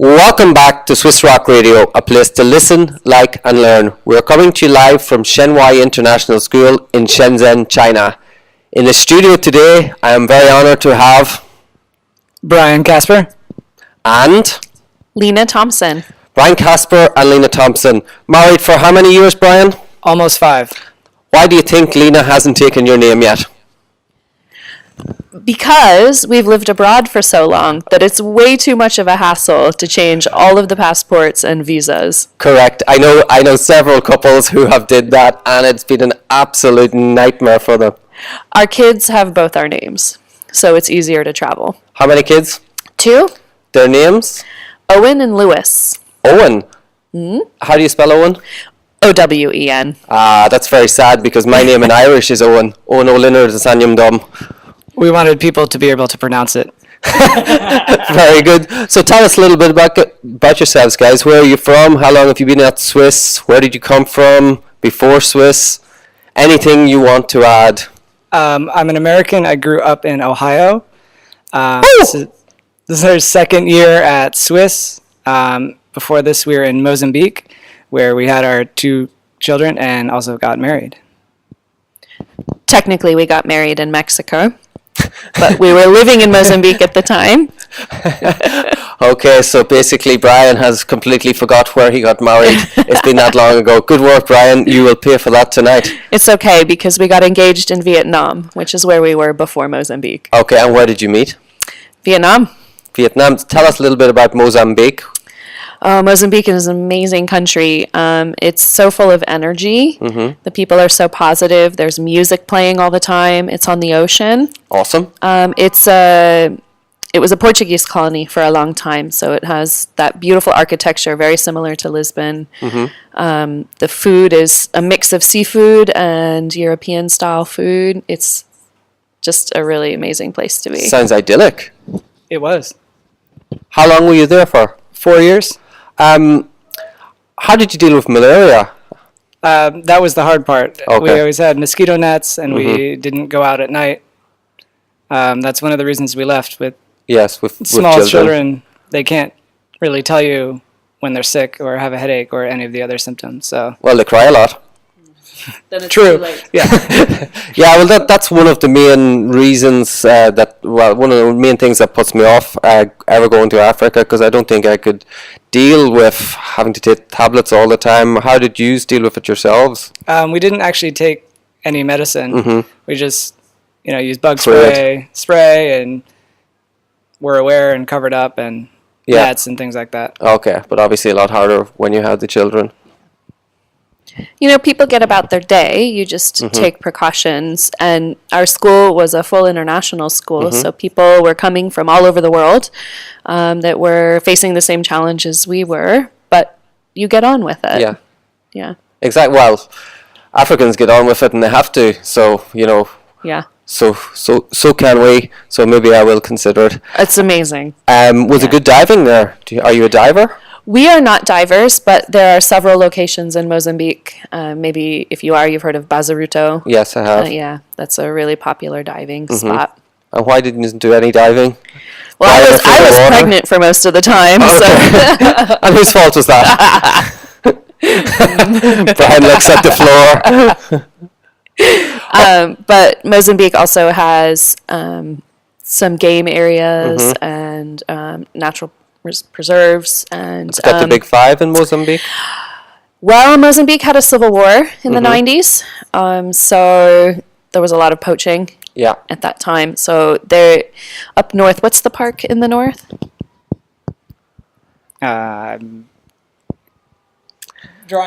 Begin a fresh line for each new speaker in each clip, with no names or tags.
Welcome back to Swiss Rock Radio, a place to listen, like, and learn. We're coming to you live from Shenhua International School in Shenzhen, China. In the studio today, I am very honored to have
Brian Casper
and
Lena Thompson.
Brian Casper and Lena Thompson. Married for how many years, Brian?
almost 5.
Why do you think Lena hasn't taken your name yet?
Because we've lived abroad for so long that it's way too much of a hassle to change all of the passports and visas.
Correct. I know several couples who have did that, and it's been an absolute nightmare for them.
Our kids have both our names, so it's easier to travel.
How many kids?
2,
Their names?
Owen and Lewis.
Owen. How do you spell Owen?
Owen.
That's very sad because my name in Irish is Owen. Owen O'Linner is Sanyum Dom.
We wanted people to be able to pronounce it.
Very good. So tell us a little bit about yourselves, guys. Where are you from? How long have you been at Swiss? Where did you come from before Swiss? Anything you want to add?
I'm an American. I grew up in Ohio. This is our second year at Swiss. Before this, we were in Mozambique, where we had our 2 children and also got married.
Technically, we got married in Mexico, but we were living in Mozambique at the time.
Okay, so basically Brian has completely forgot where he got married. It's been that long ago. Good work, Brian. You will pay for that tonight.
It's okay because we got engaged in Vietnam, which is where we were before Mozambique.
Okay, and where did you meet?
Vietnam.
Vietnam. Tell us a little bit about Mozambique.
Mozambique is an amazing country. It's so full of energy.
Mm-hmm.
The people are so positive. There's music playing all the time. It's on the ocean.
Awesome.
It was a Portuguese colony for a long time, so it has that beautiful architecture, very similar to Lisbon.
Mm-hmm.
The food is a mix of seafood and European-style food. It's just a really amazing place to be.
Sounds idyllic.
It was.
How long were you there for?
4 years.
How did you deal with malaria?
That was the hard part.
Okay.
We always had mosquito nets, and we didn't go out at night. That's one of the reasons we left. With
Yes, with
small children, they can't really tell you when they're sick or have a headache or any of the other symptoms. So
Well, they cry a lot.
Then it's
true.
too late.
Yeah.
Yeah, well, that's one of the main reasons one of the main things that puts me off ever going to Africa, because I don't think I could deal with having to take tablets all the time. How did you deal with it yourselves?
We didn't actually take any medicine.
Mm-hmm.
We just, used bug
Sprayed.
spray, and were aware and covered up and
Yeah.
nets and things like that.
Okay, but obviously a lot harder when you have the children.
People get about their day. You just take precautions. And our school was a full international school, so people were coming from all over the world that were facing the same challenges we were. But you get on with it.
Yeah,
Yeah.
exactly. Well, Africans get on with it and they have to. So
Yeah.
so can we. So maybe I will consider it.
It's amazing.
Was it good diving there? Are you a diver?
We are not divers, but there are several locations in Mozambique. Maybe if you are, you've heard of Bazaruto.
Yes, I have.
Yeah, that's a really popular diving spot.
And why didn't you do any diving?
Well,
Dive
I
for
was
the water?
pregnant for most of the time, so
And whose fault was that? Brian looks at the floor.
but Mozambique also has some game areas and natural preserves. And
It's got the big 5 in Mozambique.
well, Mozambique had a civil war in the 90s, so there was a lot of poaching
Yeah.
at that time. So they're up north. What's the park in the north?
Drawing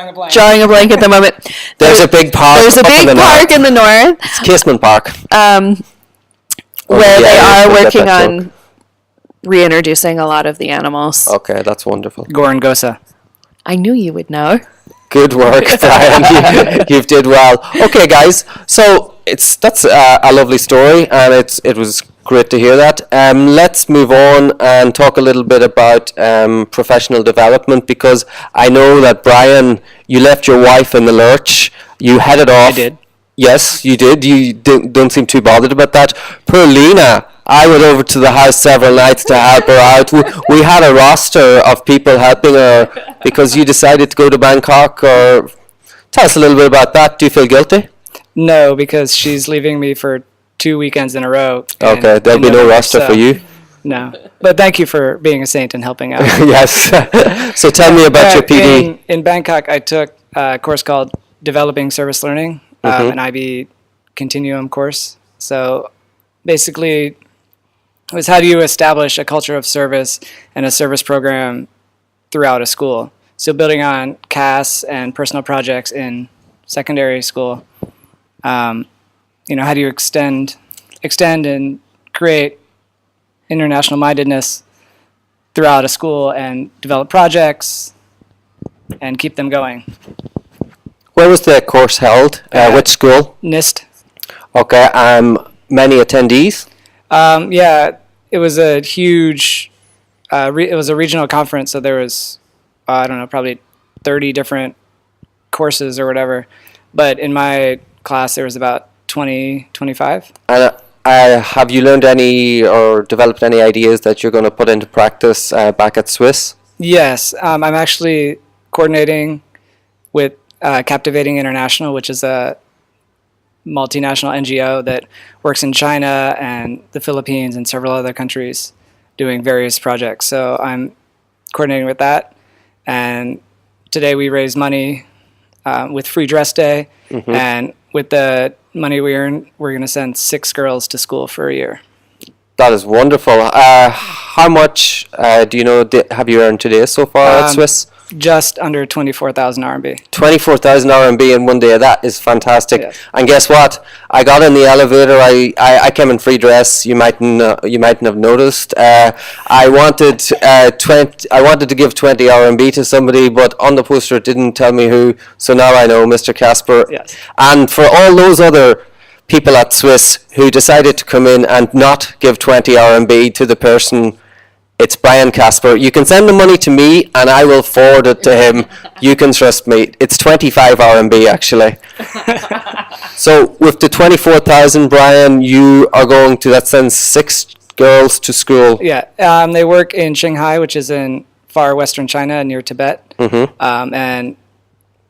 a blank.
Drawing a blank at the moment.
There's a big park.
There's a
up
big
in the
park
north.
in the north
It's Casement Park.
where
yeah,
they
I
are
forget
working
that
on reintroducing a lot of the animals.
Okay, that's wonderful.
Gorangosa.
I knew you would know.
Good work, Brian. You've did well. Okay, guys. So that's a lovely story, and it was great to hear that. Let's move on and talk a little bit about professional development, because I know that, Brian, you left your wife in the lurch. You headed off.
I did.
Yes, you did. You don't seem too bothered about that. Poor Lena I went over to the house several nights to help her out. We had a roster of people helping her because you decided to go to Bangkok. Or tell us a little bit about that. Do you feel guilty?
No, because she's leaving me for 2 weekends in a row.
Okay, there'll be no
November,
roster for you.
No, but thank you for being a saint and helping out.
Yes. So tell me about your PD.
In Bangkok, I took a course called Developing Service Learning, an IB Continuum course. So basically, it was how do you establish a culture of service and a service program throughout a school. So building on CAS and personal projects in secondary school. How do you extend and create international mindedness throughout a school and develop projects and keep them going.
Where was the course held? Which school?
NIST.
Okay. Many attendees?
Yeah, it was a huge, it was a regional conference, so there was, I don't know, probably 30 different courses or whatever. But in my class, there was about 20, 25.
And have you learned any or developed any ideas that you're going to put into practice back at Swiss?
Yes, I'm actually coordinating with Captivating International, which is a multinational NGO that works in China and the Philippines and several other countries doing various projects. So I'm coordinating with that. And today we raised money with Free Dress Day. And with the money we earn, we're going to send 6 girls to school for a year.
That is wonderful. How much do you know have you earned today so far at Swiss?
Just under 24,000 RMB.
24,000 RMB in one day. That is fantastic.
Yes.
And guess what? I got in the elevator. I came in free dress. You mightn't have noticed. I wanted to give 20 RMB to somebody, but on the poster it didn't tell me who. So now I know, Mr. Casper.
Yes.
And for all those other people at Swiss who decided to come in and not give 20 RMB to the person, it's Brian Casper. You can send the money to me and I will forward it to him. You can trust me. It's 25 RMB actually. So with the 24,000, Brian, you are going to, that sends 6 girls to school.
Yeah, they work in Shanghai, which is in far western China near Tibet. And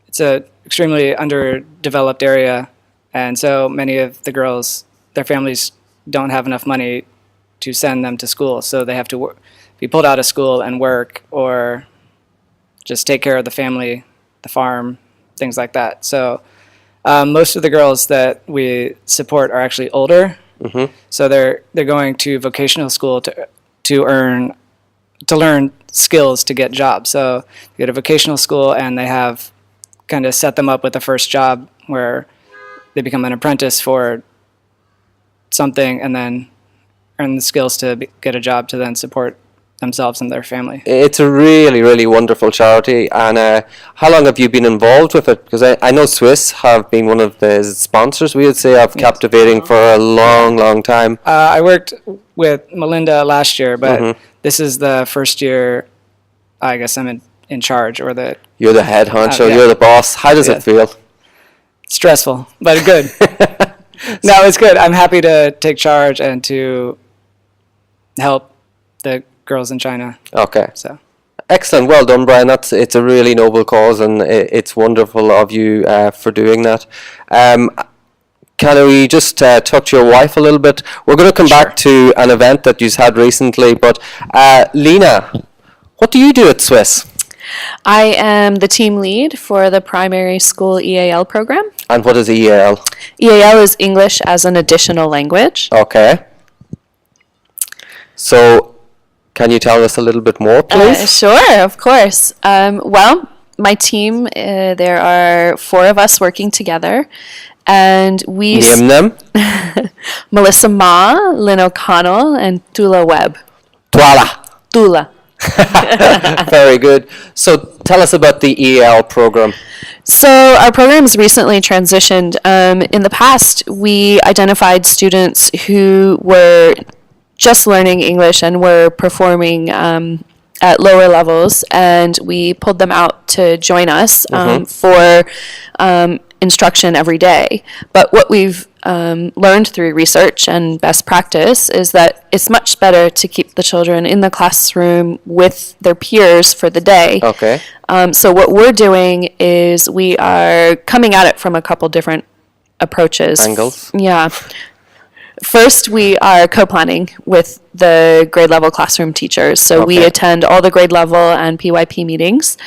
it's a extremely underdeveloped area. And so many of the girls, their families don't have enough money to send them to school. So they have to be pulled out of school and work or just take care of the family, the farm, things like that. So most of the girls that we support are actually older. So they're going to vocational school to learn skills to get jobs. So they go to vocational school and they have kind of set them up with the first job where they become an apprentice for something and then earn the skills to get a job to then support themselves and their family.
It's a really, really wonderful charity. And how long have you been involved with it? Because I know Swiss have been one of the sponsors, we would say, of Captivating for a long, long time.
I worked with Melinda last year, but this is the first year I guess I'm in charge.
You're the head honcho,
yeah.
You're the boss. How does it feel?
Stressful, but good. No, it's good. I'm happy to take charge and to help the girls in China.
Okay.
So
excellent. Well done, Brian. It's a really noble cause, and it's wonderful of you for doing that. Can we just talk to your wife a little bit? We're going to come back to an event that you've had recently, but Lena, what do you do at Swiss?
I am the team lead for the primary school EAL program.
And what is EAL?
EAL is English as an additional language.
Okay. So, can you tell us a little bit more, please?
Sure, of course. Well, my team, there are 4 of us working together, and we...
Name them.
Melissa Ma, Lynn O'Connell, and Tula Webb.
Tula. Very good. So tell us about the EAL program.
So our program has recently transitioned. In the past, we identified students who were just learning English and were performing at lower levels, and we pulled them out to join us for instruction every day. But what we've learned through research and best practice is that it's much better to keep the children in the classroom with their peers for the day.
Okay.
So what we're doing is we are coming at it from a couple different approaches.
Angles.
Yeah. First, we are co-planning with the grade level classroom teachers. So we
Okay.
attend all the grade level and PYP meetings.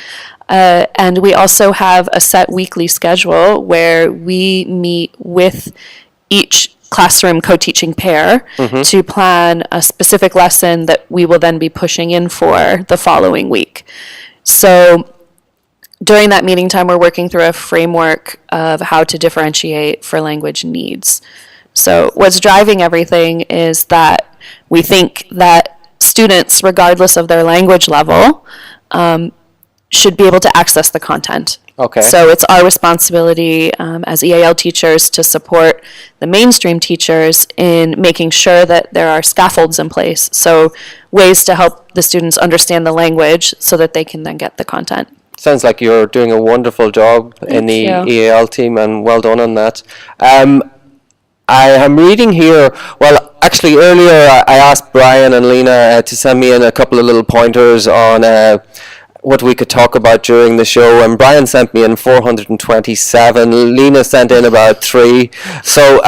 And we also have a set weekly schedule where we meet with each classroom co-teaching pair to plan a specific lesson that we will then be pushing in for the following week. So during that meeting time, we're working through a framework of how to differentiate for language needs. So what's driving everything is that we think that students, regardless of their language level, should be able to access the content.
Okay.
So it's our responsibility as EAL teachers to support the mainstream teachers in making sure that there are scaffolds in place. So ways to help the students understand the language so that they can then get the content.
Sounds like you're doing a wonderful job in the
Thank you.
EAL team, and well done on that. I am reading here, well, actually earlier I asked Brian and Lena to send me in a couple of little pointers on what we could talk about during the show, and Brian sent me in 427, Lena sent in about 3. So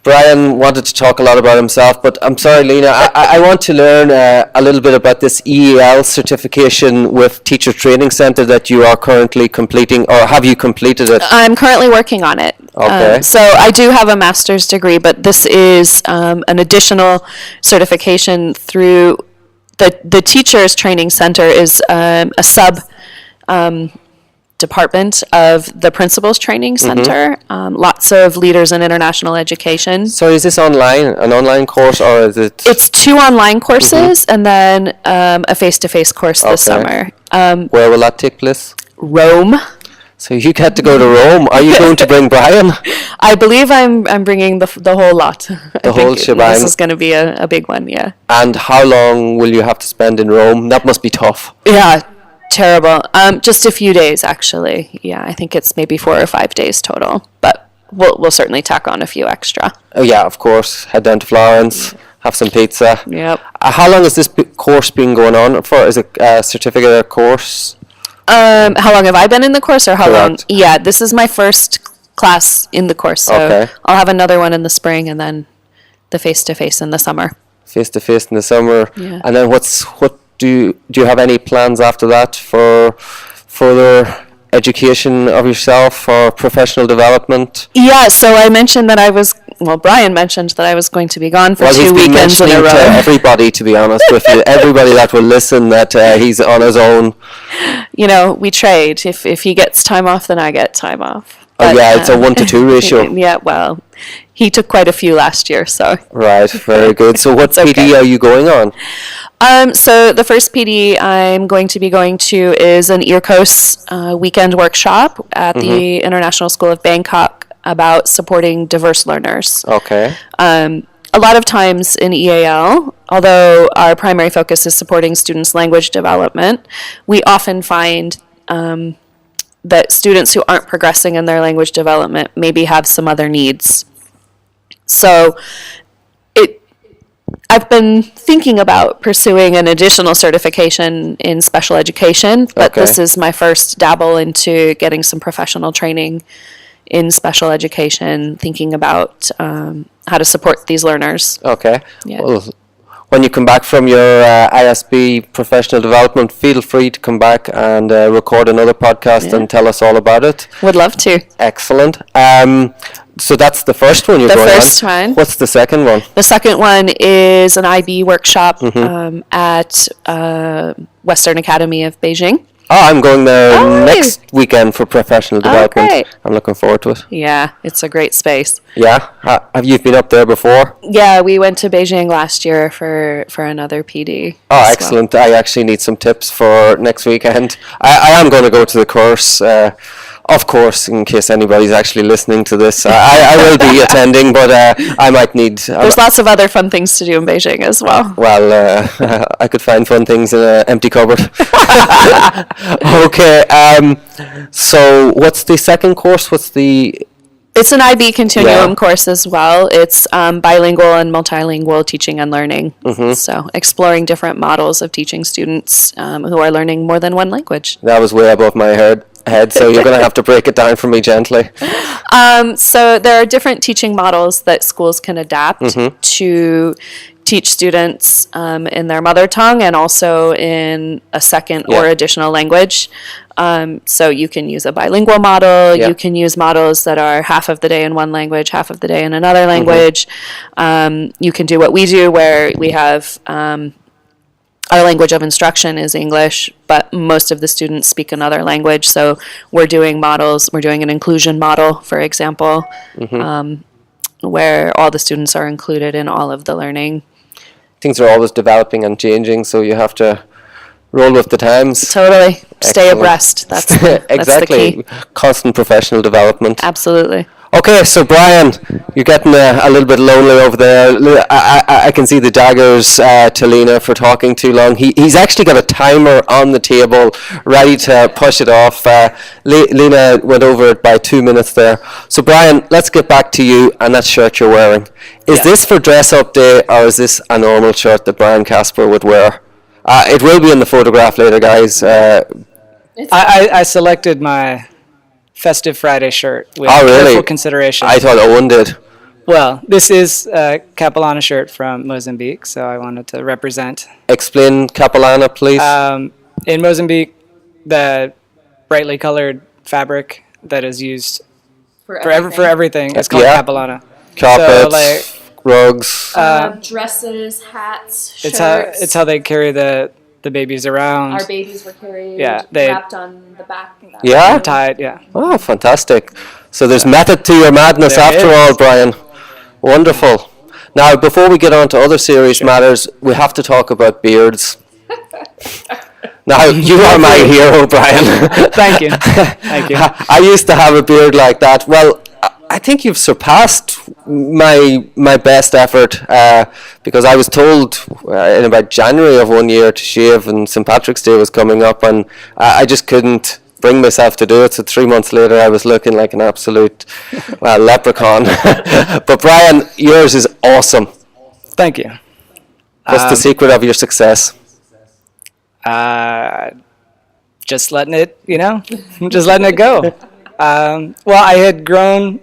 Brian wanted to talk a lot about himself, but I'm sorry, Lena, I want to learn a little bit about this EAL certification with Teacher Training Centre that you are currently completing, or have you completed it?
I'm currently working on it.
Okay.
So I do have a master's degree, but this is an additional certification through the Teachers Training Center is a sub department of the Principals Training Center. Lots of leaders in international education.
So is this an online course, or is it?
It's 2 online courses and then a face-to-face course this
Okay.
summer.
Where will that take place?
Rome.
So you get to go to Rome. Are you going to bring Brian?
I believe I'm bringing the whole lot.
The whole shebang.
This is going to be a big one, yeah.
And how long will you have to spend in Rome? That must be tough.
Yeah, terrible. Just a few days, actually. Yeah, I think it's maybe 4 or 5 days total, but we'll certainly tack on a few extra.
Oh yeah, of course. Head down to Florence, have some pizza.
Yep.
How long has this course been going on for? Is it a certificate or course?
How long have I been in the course, or how long?
Correct.
Yeah, this is my first class in the course, so
Okay.
I'll have another one in the spring and then the face-to-face in the summer.
Face to face in the summer.
Yeah.
And then what do you have any plans after that for further education of yourself or professional development?
Yeah, so I mentioned that Brian mentioned that I was going to be gone for
Well,
2
he's been
weekends in a
mentioning
row.
to everybody, to be honest with you, everybody that will listen, that he's on his own.
You know, we trade. If he gets time off, then I get time off.
Oh yeah, it's a 1-to-2 ratio.
Yeah, well, he took quite a few last year, so.
Right, very good. So what
okay.
PD are you going on?
So the first PD I'm going to be going to is an EARCOS weekend workshop at the International School of Bangkok about supporting diverse learners.
Okay.
A lot of times in EAL, although our primary focus is supporting students' language development, we often find that students who aren't progressing in their language development maybe have some other needs. So I've been thinking about pursuing an additional certification in special education, but
Okay.
this is my first dabble into getting some professional training in special education, thinking about how to support these learners.
Okay.
Yeah.
Well, when you come back from your ISB professional development, feel free to come back and record another podcast
Yeah.
and tell us all about it.
Would love to.
Excellent. So that's the first one you're
The
going
first
on.
one.
What's the second one?
The second one is an IB workshop
Mm-hmm.
at Western Academy of Beijing.
Oh, I'm going there
Oh,
next weekend for professional development.
great.
I'm looking forward to it.
Yeah, it's a great space.
Yeah? Have you been up there before?
Yeah, we went to Beijing last year for another PD.
Oh,
as well.
excellent. I actually need some tips for next weekend. I am going to go to the course, of course, in case anybody's actually listening to this. I will be attending, but I might need...
There's lots of other fun things to do in Beijing as well.
Well, I could find fun things in an empty cupboard. Okay, so what's the second course? What's the
It's an IB continuum
Yeah.
course as well. It's bilingual and multilingual teaching and learning. So exploring different models of teaching students who are learning more than one language.
That was way above my head, so you're going to have to break it down for me gently.
So there are different teaching models that schools can adapt to teach students in their mother tongue and also in a second or additional language. So you can use a bilingual model.
Yeah.
You can use models that are half of the day in one language, half of the day in another language. You can do what we do, where we have our language of instruction is English, but most of the students speak another language. So we're doing models. We're doing an inclusion model, for example, where all the students are included in all of the learning.
Things are always developing and changing, so you have to roll with the times.
Totally. Stay
Excellent.
abreast. That's the
Exactly.
key.
Constant professional development.
Absolutely.
Okay, so Brian, you're getting a little bit lonely over there. I can see the daggers to Lena for talking too long. He's actually got a timer on the table ready to push it off. Lena went over it by 2 minutes there. So Brian, let's get back to you and that shirt you're wearing. Is
Yeah.
this for dress up day, or is this a normal shirt that Brian Casper would wear? It will be in the photograph later, guys.
I selected my Festive Friday shirt with
Oh, really?
careful consideration.
I thought Owen did.
Well, this is a Capilano shirt from Mozambique, so I wanted to represent.
Explain Capilano, please.
In Mozambique, the brightly colored fabric that is used for everything is called
Yeah.
Capilano.
Carpets,
So, like,
rugs.
Dresses, hats,
it's how they carry the babies around.
Our babies were carried
Yeah, they-
wrapped on the back.
Yeah?
Tied, yeah.
Oh, fantastic. So there's method to your madness
There
after
is.
all, Brian. Wonderful. Now, before we get on to other serious matters, we have to talk about beards. Now, you are my hero, Brian.
Thank you. Thank you.
I used to have a beard like that. Well, I think you've surpassed my best effort because I was told in about January of one year to shave, and St. Patrick's Day was coming up, and I just couldn't bring myself to do it. So 3 months later, I was looking like an absolute leprechaun. But Brian, yours is awesome.
Thank you.
What's the secret of your success?
Just letting it, just letting it go. Well, I had grown,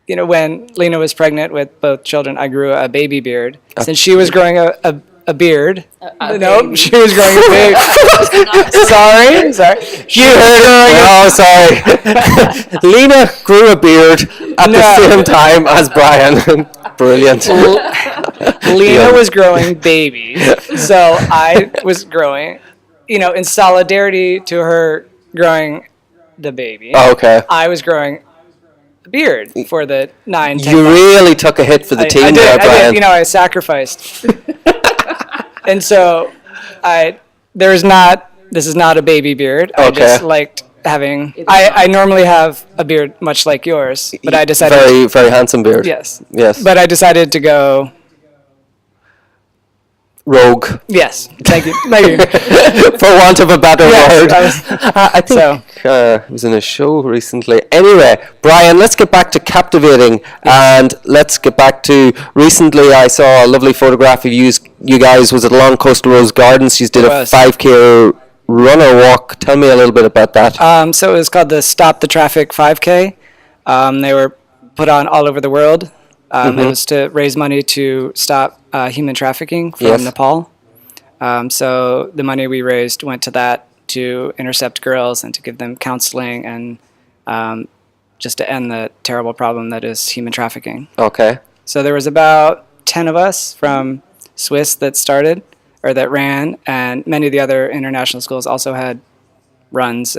when Lena was pregnant with both children, I grew a baby beard. Since she was growing a beard, nope, she was growing a beard. sorry.
You heard it. Oh, sorry. Lena grew a beard at the same time as Brian. Brilliant.
Lena was growing babies, so I was growing, in solidarity to her growing the baby.
Oh, okay.
I was growing a beard for the 9-10
You
months.
really took a hit for the team
I
there, Brian.
did, I sacrificed. And so this is not a baby beard. I
Okay.
just liked having, I normally have a beard much like yours, but I decided,
Very, very handsome beard.
yes.
Yes.
But I decided to go,
Rogue,
yes, thank you.
for want of a better word.
Yes,
I think
So-
it was in a show recently. Anyway, Brian, let's get back to captivating, and let's get back to recently. I saw a lovely photograph of you guys. Was it along Coastal Rose Gardens? You did a
was.
5K run or walk. Tell me a little bit about that.
So it was called the Stop the Traffic 5K. They were put on all over the world. It was to raise money to stop human trafficking from
Yes.
Nepal. So the money we raised went to that, to intercept girls and to give them counseling and just to end the terrible problem that is human trafficking.
Okay.
So there was about 10 of us from Swiss that started or that ran, and many of the other international schools also had runs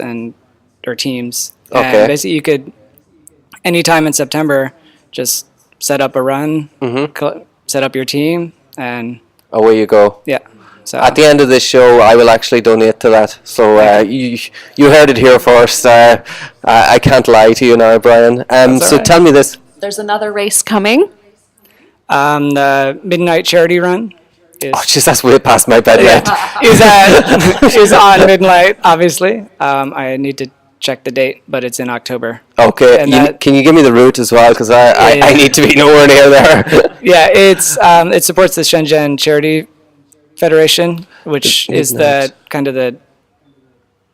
or teams.
Okay.
And basically you could, anytime in September, just set up a run, set up your team, and
Away you go.
yeah. So
At the end of this show, I will actually donate to that. So you heard it here first. I can't lie to you now, Brian.
That's
So
all right.
tell me this.
There's another race coming.
the Midnight Charity Run is,
Oh, jeez, that's way past my bedtime.
is on midnight, obviously. I need to check the date, but it's in October.
Okay,
And that-
can you give me the route as well? Because I
Yeah.
need to be nowhere near there.
Yeah, it supports the Shenzhen Charity Federation, which is
Midnight.
the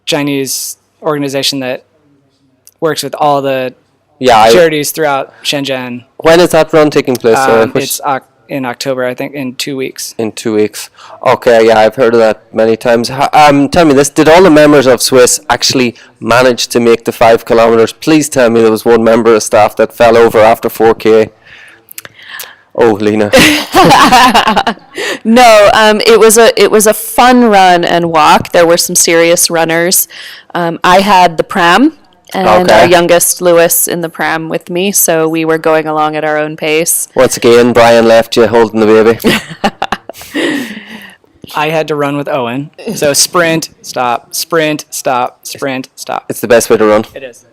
Chinese organization that works with all the
Yeah,
charities throughout Shenzhen.
when is that run taking place?
It's in October, I think, in 2 weeks.
In 2 weeks. Okay, yeah, I've heard of that many times. Tell me this: did all the members of Swiss actually manage to make the 5 kilometers? Please tell me there was one member of staff that fell over after 4K. Oh, Lena.
No, it was a fun run and walk. There were some serious runners. I had the pram, and
Okay.
our youngest Lewis in the pram with me, so we were going along at our own pace.
Once again, Brian left you holding the baby.
I had to run with Owen. So sprint, stop, sprint, stop, sprint, stop.
It's the best way to run.
It is.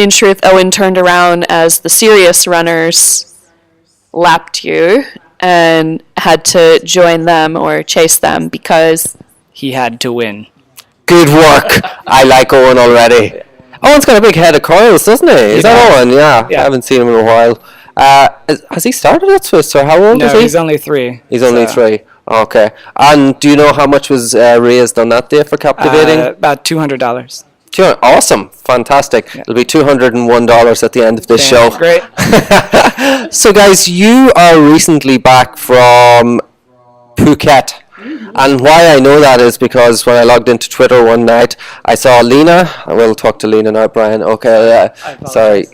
In truth, Owen turned around as the serious runners lapped you and had to join them or chase them because
He had to win.
Good work. I like Owen already. Owen's got a big head of coils, doesn't he? Is that
does.
Owen? Yeah.
Yeah.
I haven't seen him in a while. Has he started at Swiss, or how old
No,
is he?
he's only 3.
He's only
so,
3. Okay. And do you know how much was raised on that day for captivating?
About $200.
Awesome. Fantastic. It'll be $201 at the end of this
Damn,
show.
Great.
So, guys, you are recently back from Phuket. And why I know that is because when I logged into Twitter one night, I saw Lena. I will talk to Lena now, Brian. Okay, sorry,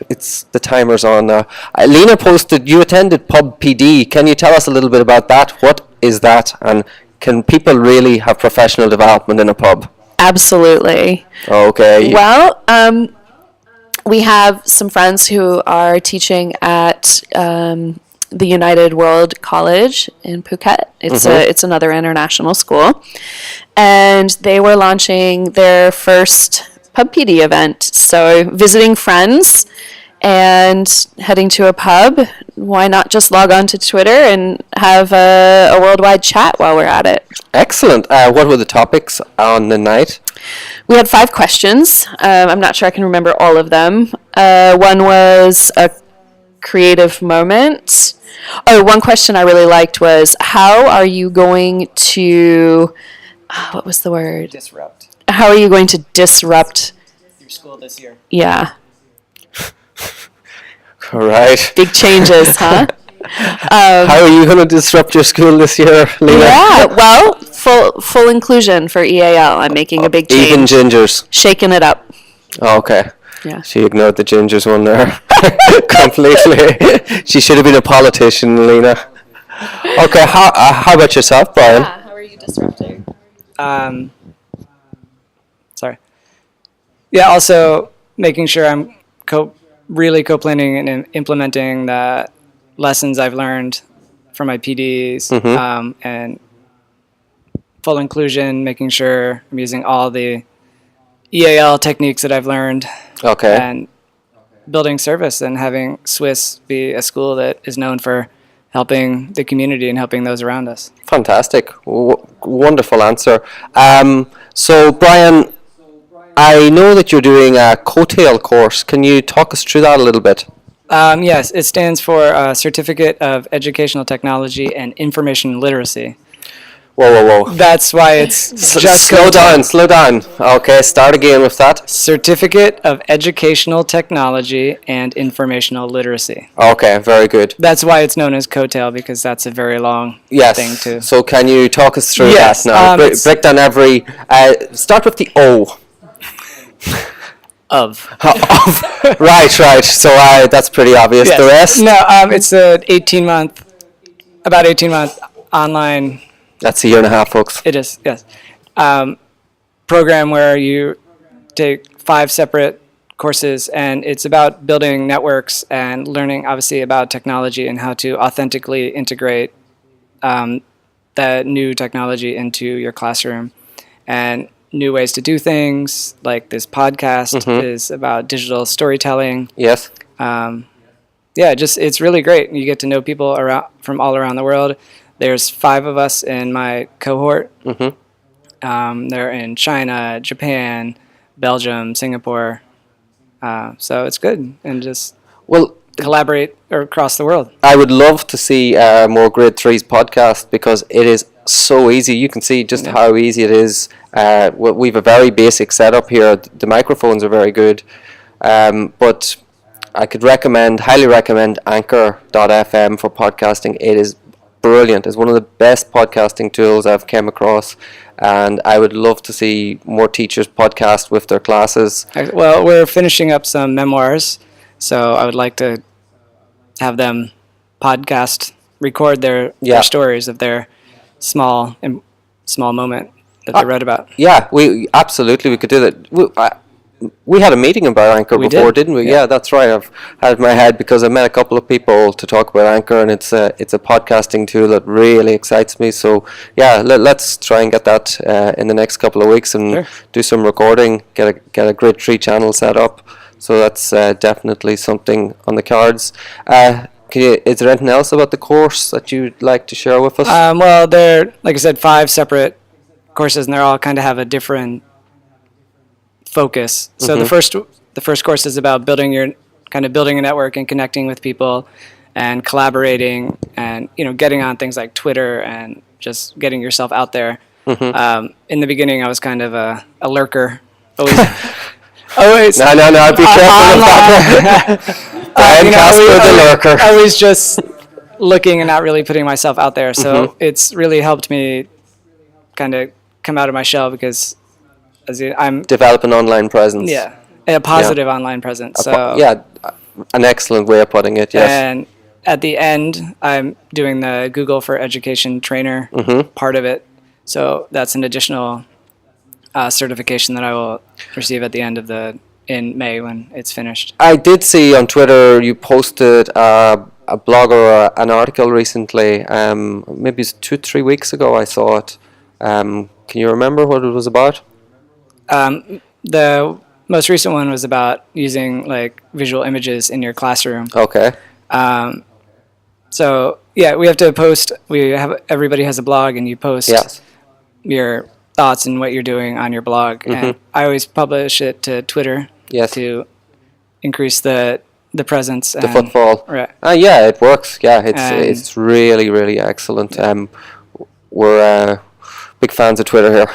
it's the timer's on now. Lena posted you attended Pub PD. Can you tell us a little bit about that? What is that, and can people really have professional development in a pub?
absolutely.
Okay.
Well, we have some friends who are teaching at the United World College in Phuket. It's another international school, and they were launching their first Pub PD event. So visiting friends and heading to a pub. Why not just log on to Twitter and have a worldwide chat while we're at it?
Excellent. What were the topics on the night?
We had 5 questions. I'm not sure I can remember all of them. One was a creative moment. Oh, one question I really liked was, how are you going to, what was the word?
Disrupt
How are you going to disrupt,
your school this year.
yeah,
All right.
big changes, huh?
How are you going to disrupt your school this year, Lena?
Yeah, well, full inclusion for EAL. I'm making a big
Even
change.
gingers.
Shaking it up.
Okay.
Yeah.
She ignored the gingers one there completely. She should have been a politician, Lena. Okay, how about yourself, Brian?
How are you disrupting?
Sorry. Yeah, also making sure I'm really co-planning and implementing the lessons I've learned from my PDs, and full inclusion, making sure I'm using all the EAL techniques that I've learned,
Okay.
and building service and having Swiss be a school that is known for helping the community and helping those around us.
Fantastic. Wonderful answer. So, Brian, I know that you're doing a coattail course. Can you talk us through that a little bit?
Yes, it stands for Certificate of Educational Technology and Information Literacy.
Whoa.
That's why it's just
Slow down. Okay, start again with that.
Certificate of Educational Technology and Informational Literacy.
Okay, very good.
That's why it's known as COTAIL, because that's a very long
Yes.
thing too.
So can you talk us through
Yes,
that now?
it's-
Break down every... start with the O.
Of.
Right. So that's pretty obvious.
Yes.
The rest?
No, it's a 18-month online.
That's a year and a half, folks.
It is, yes. Program where you take 5 separate courses, and it's about building networks and learning, obviously, about technology and how to authentically integrate that new technology into your classroom, and new ways to do things. Like this podcast is about digital storytelling.
Yes.
It's really great. You get to know people from all around the world. There's 5 of us in my cohort. They're in China, Japan, Belgium, Singapore. So it's good, and just
Well,
collaborate across the world.
I would love to see more Grade 3's podcast because it is so easy. You can see just how easy it is. We've a very basic setup here. The microphones are very good. But I could highly recommend Anchor.fm for podcasting. It is brilliant. It's one of the best podcasting tools I've come across. And I would love to see more teachers podcast with their classes.
Well, we're finishing up some memoirs, so I would like to have them record their stories of their small moment that they read about.
Yeah, we could do that. We had a meeting about Anchor before, didn't we? Yeah, that's right. I've had it in my head because I met a couple of people to talk about Anchor, and it's a podcasting tool that really excites me. So yeah, let's try and get that in the next couple of weeks and do some recording, get a Grid 3 channel set up. So that's definitely something on the cards. Is there anything else about the course that you'd like to share with us?
Well, they're, like I said, 5 separate courses, and they all kind of have a different focus. So the first course is about building a network and connecting with people and collaborating and getting on things like Twitter and just getting yourself out there. In the beginning, I was kind of a lurker. Always.
No, be careful of that. I am Casper the lurker.
I was just looking and not really putting myself out there. So it's really helped me kind of come out of my shell because I'm
develop an online presence.
Yeah, a positive online presence.
An excellent way of putting it. Yes.
And at the end, I'm doing the Google for Education trainer part of it. So that's an additional certification that I will receive at the end of in May when it's finished.
I did see on Twitter you posted a blog or an article recently. Maybe it's 2-3 weeks ago. I saw it. Can you remember what it was about?
The most recent one was about using like visual images in your classroom.
Okay.
So yeah, we have to post. Everybody has a blog, and you post your thoughts and what you're doing on your blog. And I always publish it to Twitter to increase the presence.
The footfall.
Right.
Yeah, it works. Yeah, it's really, really excellent. We're big fans of Twitter here.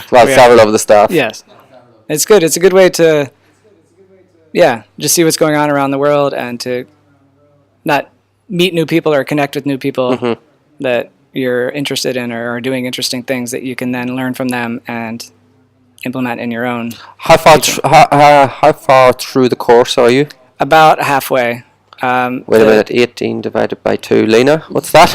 Several of the staff.
Yes. It's good. It's a good way to, just see what's going on around the world and to not meet new people or connect with new people that you're interested in or are doing interesting things that you can then learn from them and implement in your own.
How far through the course are you?
About halfway.
Wait a minute, 18 divided by 2. Lena, what's that?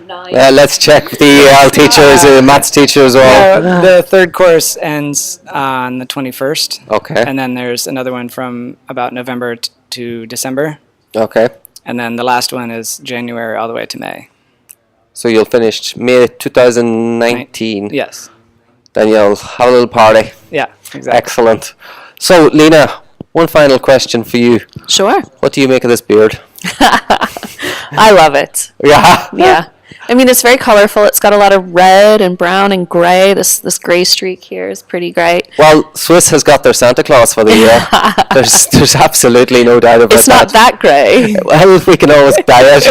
9.
Let's check the EL teachers, maths teacher as well.
The third course ends on the 21st.
Okay.
And then there's another one from about November to December.
Okay.
And then the last one is January all the way to May.
So you'll finish May 2019.
Yes.
Then you'll have a little party.
Yeah, exactly.
Excellent. So, Lena, one final question for you.
Sure.
What do you make of this beard?
I love it.
Yeah.
Yeah. I mean, it's very colorful. It's got a lot of red and brown and gray. This gray streak here is pretty great.
Well, Swiss has got their Santa Claus for the year. There's absolutely no doubt about that.
It's not that gray.
Well, we can always dye it.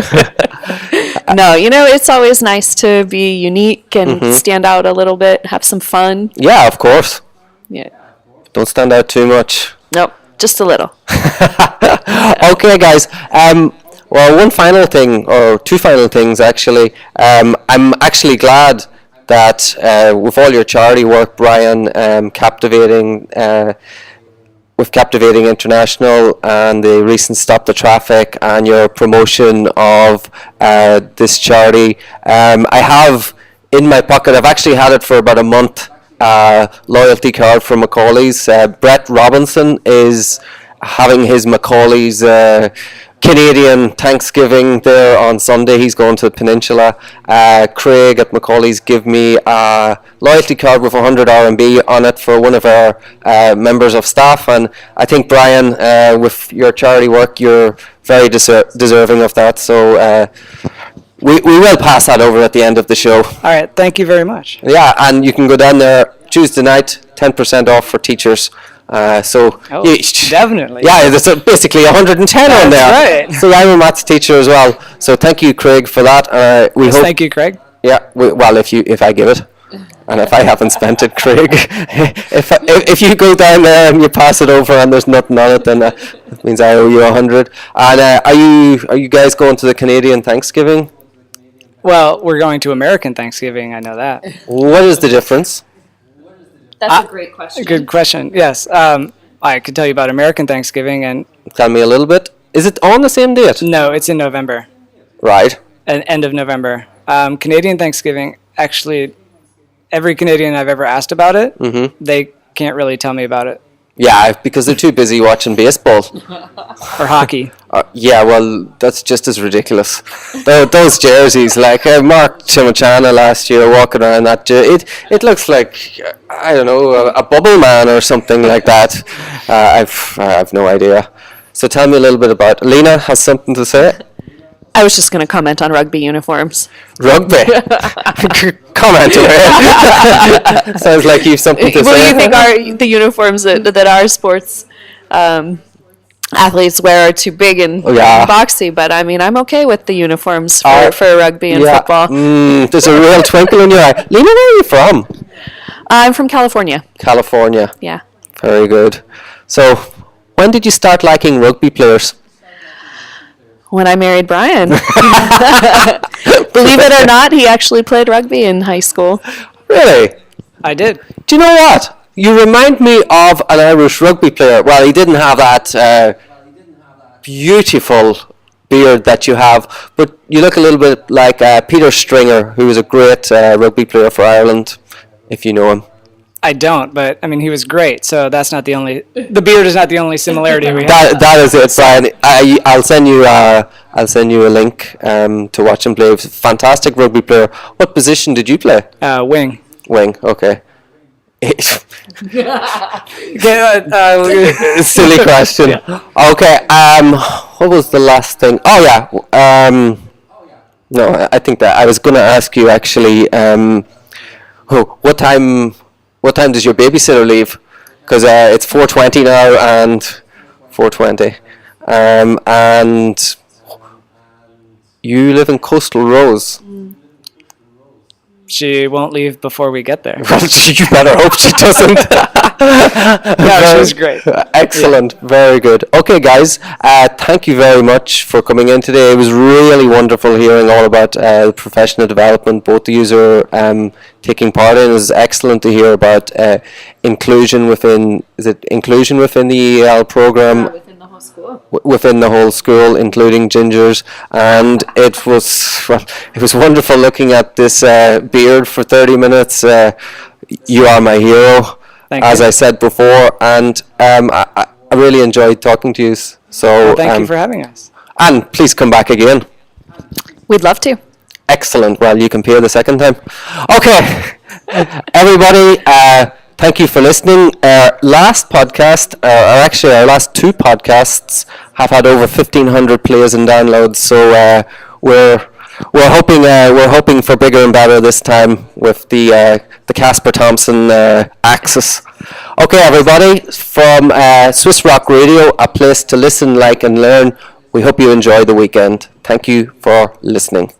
No, it's always nice to be unique and stand out a little bit, have some fun.
Yeah, of course.
Yeah.
Don't stand out too much.
Nope, just a little.
Okay, guys. Well, one final thing, or two final things actually. I'm actually glad that with all your charity work, Brian, with Captivating International and the recent Stop the Traffic and your promotion of this charity, I have in my pocket, I've actually had it for about a month, loyalty card from Macaulay's. Brett Robinson is having his Macaulay's Canadian Thanksgiving there on Sunday. He's going to the Peninsula. Craig at Macaulay's give me a loyalty card with 100 RMB on it for one of our members of staff, and I think, Brian, with your charity work, you're very deserving of that, so we will pass that over at the end of the show.
All right, thank you very much.
Yeah, and you can go down there Tuesday night, 10% off for teachers. So
Definitely.
yeah, there's basically 110 on there.
That's right.
So I'm a maths teacher as well. So thank you, Craig, for that. We hope.
Thank you, Craig.
Yeah. Well, if I give it, and if I haven't spent it, Craig, if you go down there and you pass it over and there's nothing on it, then that means I owe you 100. And are you guys going to the Canadian Thanksgiving?
Well, we're going to American Thanksgiving. I know that.
What is the difference?
That's a great question.
Good question. Yes. I could tell you about American Thanksgiving, and
Tell me a little bit. Is it on the same date?
no, it's in November,
Right.
end of November. Canadian Thanksgiving, actually, every Canadian I've ever asked about it, they can't really tell me about it.
Yeah, because they're too busy watching baseball.
Or hockey.
Yeah, well, that's just as ridiculous. Those jerseys, like Mark Chimachana last year walking around that jersey, it looks like, I don't know, a bubble man or something like that. I've no idea. So tell me a little bit about. Lena has something to say.
I was just going to comment on rugby uniforms.
Rugby. Comment away. Sounds like you've something to
What do
say.
you think are the uniforms that our sports athletes wear are too big and boxy? But I mean, I'm okay with the uniforms for rugby and football.
There's a real twinkle in your eye. Lena, where are you from?
I'm from California.
California.
Yeah.
Very good. So, when did you start liking rugby players?
When I married Brian. Believe it or not, he actually played rugby in high school.
Really?
I did.
Do you know what? You remind me of an Irish rugby player. Well, he didn't have that beautiful beard that you have, but you look a little bit like Peter Stringer, who was a great rugby player for Ireland, if you know him.
I don't, but I mean, he was great. So that's not the only. The beard is not the only similarity we have.
That is it, Brian. I'll send you a link to watch him play. He was a fantastic rugby player. What position did you play?
Wing.
Wing. Okay.
Okay,
Silly question. Okay. What was the last thing? Oh yeah. No, I think that I was going to ask you actually. What time does your babysitter leave? Because it's 4:20 now and 4:20, and you live in Coastal Rose.
she won't leave before we get there.
Well, you better hope she doesn't.
Yeah, she was great.
Excellent, very good. Okay, guys, thank you very much for coming in today. It was really wonderful hearing all about professional development. Both of you are taking part in. It was excellent to hear about inclusion within. Is it inclusion within the EL program?
Within the whole school.
Within the whole school, including Gingers, and it was wonderful looking at this beard for 30 minutes. You are my hero.
Thank
As
you.
I said before, and I really enjoyed talking to you. So
Thank you for having us.
and please come back again.
We'd love to.
Excellent. Well, you can pay the second time. Okay, everybody. Thank you for listening. Our last podcast, or actually our last two podcasts, have had over 1,500 plays and downloads. So we're hoping for bigger and better this time with the Casper Thompson axis. Okay, everybody, from Swiss Rock Radio, a place to listen, like, and learn. We hope you enjoy the weekend. Thank you for listening.